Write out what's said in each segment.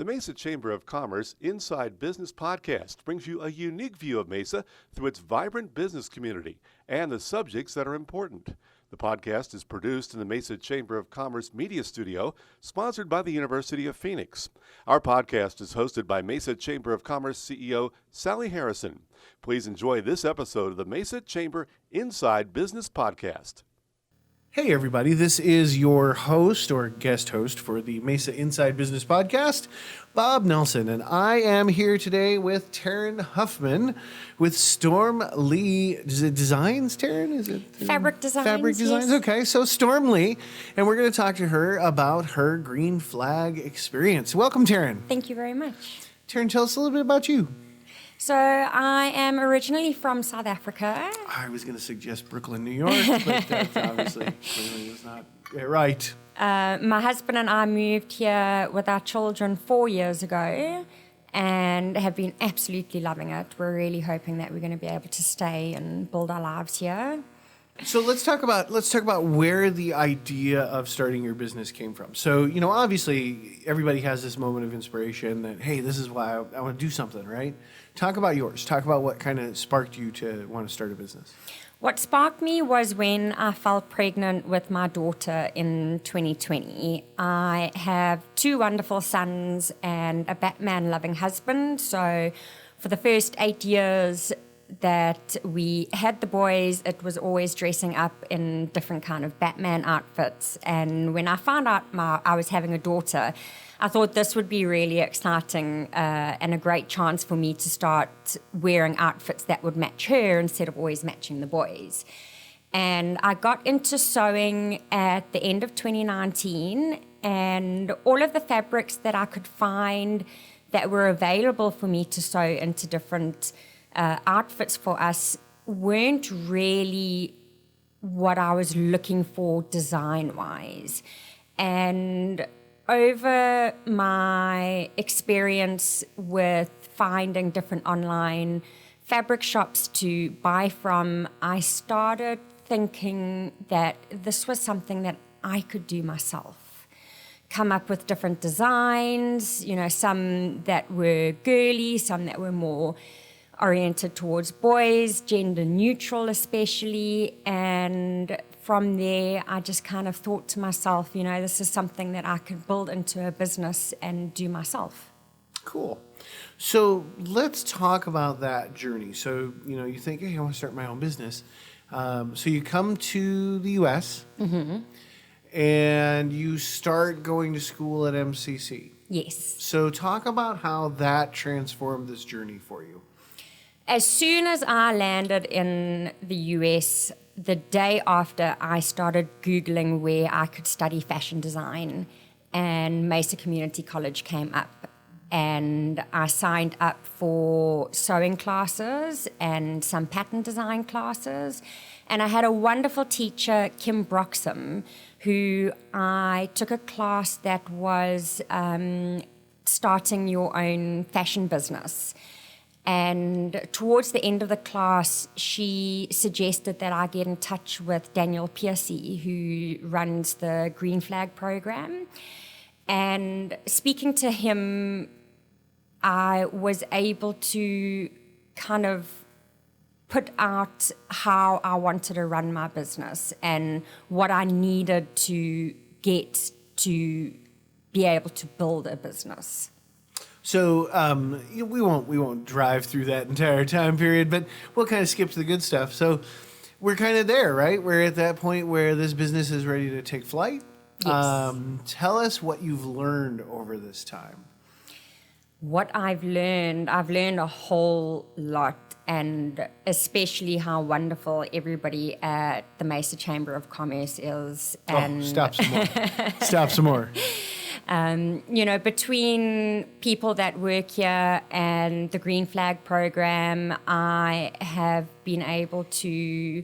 The Mesa Chamber of Commerce Inside Business Podcast brings you a unique view of Mesa through its vibrant business community and the subjects that are important. The podcast is produced in the Mesa Chamber of Commerce Media Studio, sponsored by the University of Phoenix. Our podcast is hosted by Mesa Chamber of Commerce CEO Sally Harrison. Please enjoy this episode of the Mesa Chamber Inside Business Podcast. Hey everybody, this is your host or guest host for the Mesa Inside Business Podcast, Bob Nelson, and I am here today with Tarryn Hoffmann with Storm Leigh. Is it Designs, Tarryn? Is it Fabric Designs? Fabric Designs, yes. Okay, so Storm Leigh, and we're going to talk to her about her Green Flag experience. Welcome, Tarryn. Thank you very much. Tarryn, tell us a little bit about you. So I am originally from South Africa. I was going to suggest Brooklyn, New York, but that's obviously clearly is not right. My husband and I moved here with our children 4 years ago and have been absolutely loving it. We're really hoping that we're going to be able to stay and build our lives here. So let's talk about where the idea of starting your business came from. So, obviously everybody has this moment of inspiration that, hey, this is why I want to do something, right? Talk about yours. Talk about what kind of sparked you to want to start a business. What sparked me was when I fell pregnant with my daughter in 2020. I have two wonderful sons and a Batman-loving husband. So for the first 8 years that we had the boys, it was always dressing up in different kind of Batman outfits. And when I found out I was having a daughter, I thought this would be really exciting and a great chance for me to start wearing outfits that would match her instead of always matching the boys. And I got into sewing at the end of 2019, and all of the fabrics that I could find that were available for me to sew into different outfits for us weren't really what I was looking for design-wise. And over my experience with finding different online fabric shops to buy from, I started thinking that this was something that I could do myself. Come up with different designs, some that were girly, some that were more oriented towards boys, gender neutral especially, and from there I just kind of thought to myself, this is something that I could build into a business and do myself. Cool. So let's talk about that journey. So, you think, hey, I want to start my own business. So you come to the U.S. Mm-hmm. and you start going to school at MCC. Yes. So talk about how that transformed this journey for you. As soon as I landed in the US, the day after I started Googling where I could study fashion design, and Mesa Community College came up. And I signed up for sewing classes and some pattern design classes. And I had a wonderful teacher, Kim Broxham, who I took a class that was starting your own fashion business. And towards the end of the class, she suggested that I get in touch with Daniel Piercy, who runs the Green Flag program. And speaking to him, I was able to kind of put out how I wanted to run my business and what I needed to get to be able to build a business. So we won't drive through that entire time period, but we'll kind of skip to the good stuff. So we're kind of there, right? We're at that point where this business is ready to take flight. Yes. Tell us what you've learned over this time. What I've learned a whole lot, and especially how wonderful everybody at the Mesa Chamber of Commerce is. And Stop some more. Stop some more. Between people that work here and the Green Flag program, I have been able to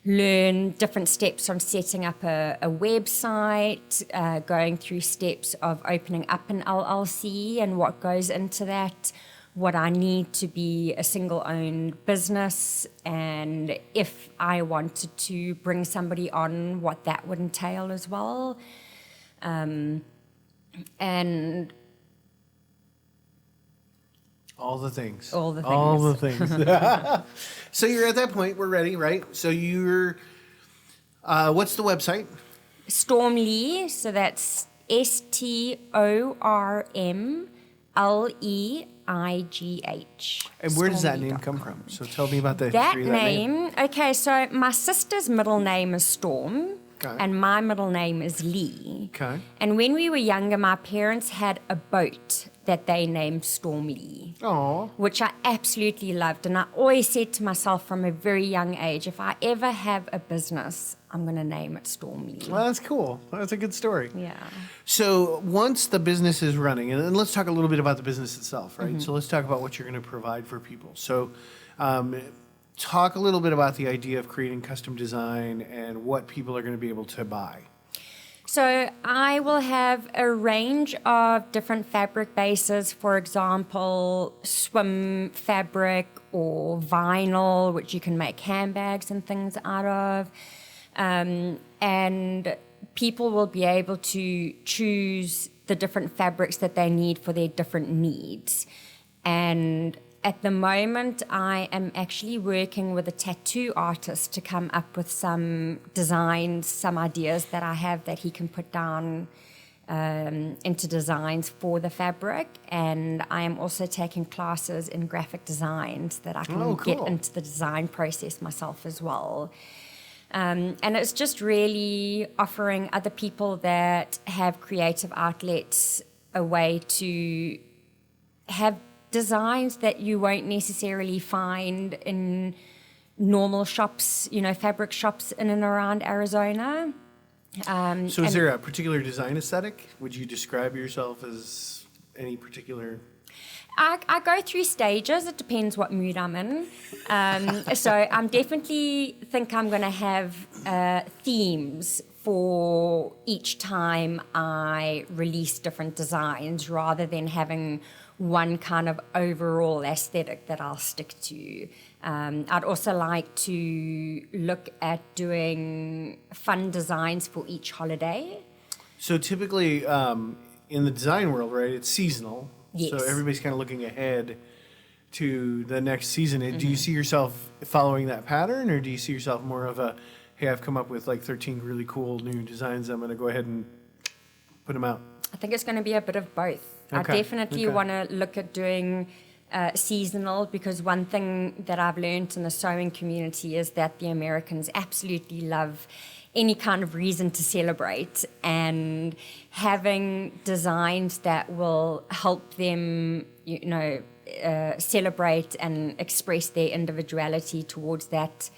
learn different steps from setting up a website, going through steps of opening up an LLC and what goes into that, what I need to be a single-owned business, and if I wanted to bring somebody on, what that would entail as well. And All the things. All the All the things. things. So you're at that point. We're ready, right? So you're. What's the website? Storm Leigh, so that's StormLeigh. And where does that name come from? So tell me about the That history of that name. name, okay, so my sister's middle name is Storm, Okay. and my middle name is Leigh. Okay. And when we were younger, my parents had a boat that they named Storm Leigh, Oh, which I absolutely loved. And I always said to myself from a very young age, if I ever have a business, I'm going to name it Storm Leigh. well, that's cool. That's a good story. Yeah. So once the business is running, and let's talk a little bit about the business itself, right? Mm-hmm. So let's talk about what you're going to provide for people. So talk a little bit about the idea of creating custom design and what people are going to be able to buy. So I will have a range of different fabric bases, for example, swim fabric or vinyl, which you can make handbags and things out of. And people will be able to choose the different fabrics that they need for their different needs. And at the moment, I am actually working with a tattoo artist to come up with some designs, some ideas that I have that he can put down into designs for the fabric. And I am also taking classes in graphic designs that I can get cool. into the design process myself as well. And it's just really offering other people that have creative outlets a way to have designs that you won't necessarily find in normal shops, fabric shops in and around Arizona. So is there a particular design aesthetic? Would you describe yourself as any particular? I go through stages. It depends what mood I'm in. So I'm definitely think I'm going to have themes for each time I release different designs rather than having one kind of overall aesthetic that I'll stick to. I'd also like to look at doing fun designs for each holiday. So typically in the design world, right, it's seasonal. Yes. So everybody's kind of looking ahead to the next season. Do you see yourself following that pattern, or do you see yourself more of a, hey, I've come up with like 13 really cool new designs, I'm going to go ahead and put them out? I think it's going to be a bit of both. Okay, I definitely okay. want to look at doing seasonal, because one thing that I've learned in the sewing community is that the Americans absolutely love any kind of reason to celebrate, and having designs that will help them, celebrate and express their individuality towards that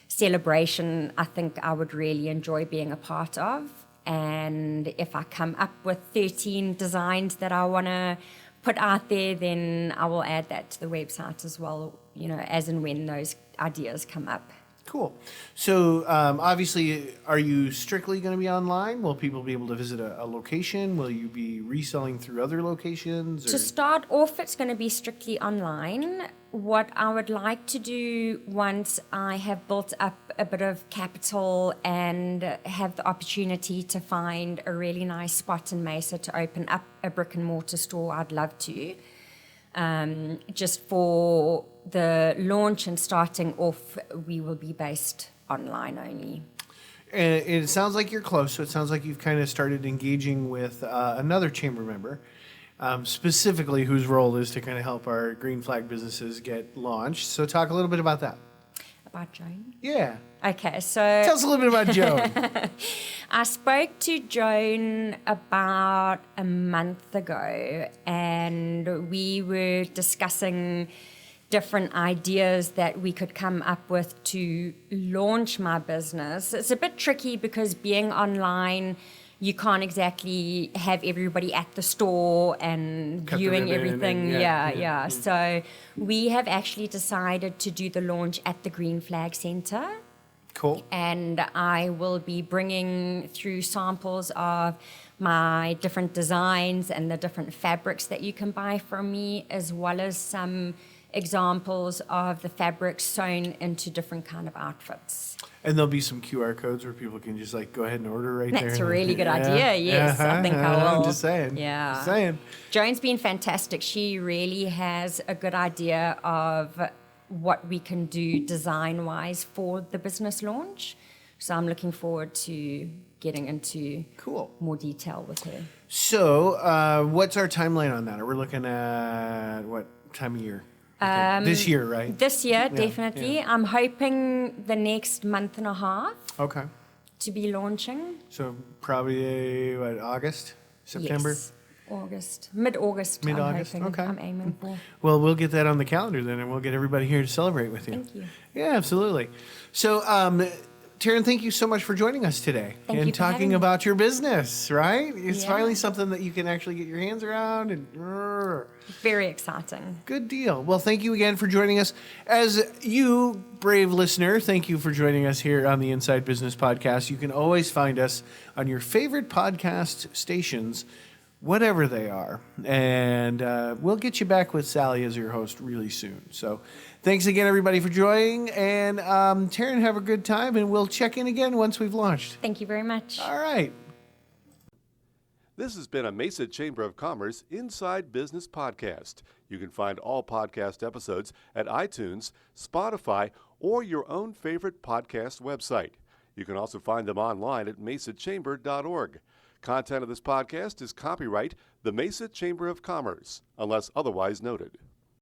celebration, I think I would really enjoy being a part of. And if I come up with 13 designs that I want to put out there, then I will add that to the website as well, as and when those ideas come up. Cool. So obviously, are you strictly going to be online? Will people be able to visit a location? Will you be reselling through other locations? To start off, it's going to be strictly online. What I would like to do once I have built up a bit of capital and have the opportunity to find a really nice spot in Mesa to open up a brick and mortar store, I'd love to. Just for the launch and starting off, we will be based online only. And it sounds like you're close. So it sounds like you've kind of started engaging with another chamber member, specifically whose role is to kind of help our Green Flag businesses get launched. So talk a little bit about that. About Joan? Yeah. Okay, so Tell us a little bit about Joan. I spoke to Joan about a month ago, and we were discussing different ideas that we could come up with to launch my business. It's a bit tricky because being online, you can't exactly have everybody at the store and Cut the viewing ribbon everything. and- Yeah. So we have actually decided to do the launch at the Green Flag Center. Cool. And I will be bringing through samples of my different designs and the different fabrics that you can buy from me, as well as some examples of the fabrics sewn into different kind of outfits. And there'll be some QR codes where people can just like go ahead and order right there. That's a really good idea. Yes, I think I will. I'm just saying. Yeah. Just saying. Joan's been fantastic. She really has a good idea of what we can do design-wise for the business launch. So I'm looking forward to getting into more detail with her. So what's our timeline on that? Are we looking at what time of year? This year, right? This year, definitely. Yeah. I'm hoping the next month and a half to be launching. So probably, August? September? Yes. August. Mid-August, Mid-August, I'm hoping. okay. I'm aiming for. Well, we'll get that on the calendar then, and we'll get everybody here to celebrate with you. Thank you. Yeah, absolutely. So, Tarryn, thank you so much for joining us today Thank you and for having talking me. about your business, right? It's Yeah. finally something that you can actually get your hands around and Very exciting. good deal. Well, thank you again for joining us. As you, brave listener, thank you for joining us here on the Inside Business Podcast. You can always find us on your favorite podcast stations, whatever they are. And we'll get you back with Sally as your host really soon. So thanks again, everybody, for joining. And Tarryn, have a good time, and we'll check in again once we've launched. Thank you very much. All right. This has been a Mesa Chamber of Commerce Inside Business Podcast. You can find all podcast episodes at iTunes, Spotify, or your own favorite podcast website. You can also find them online at mesachamber.org. Content of this podcast is copyright the Mesa Chamber of Commerce, unless otherwise noted.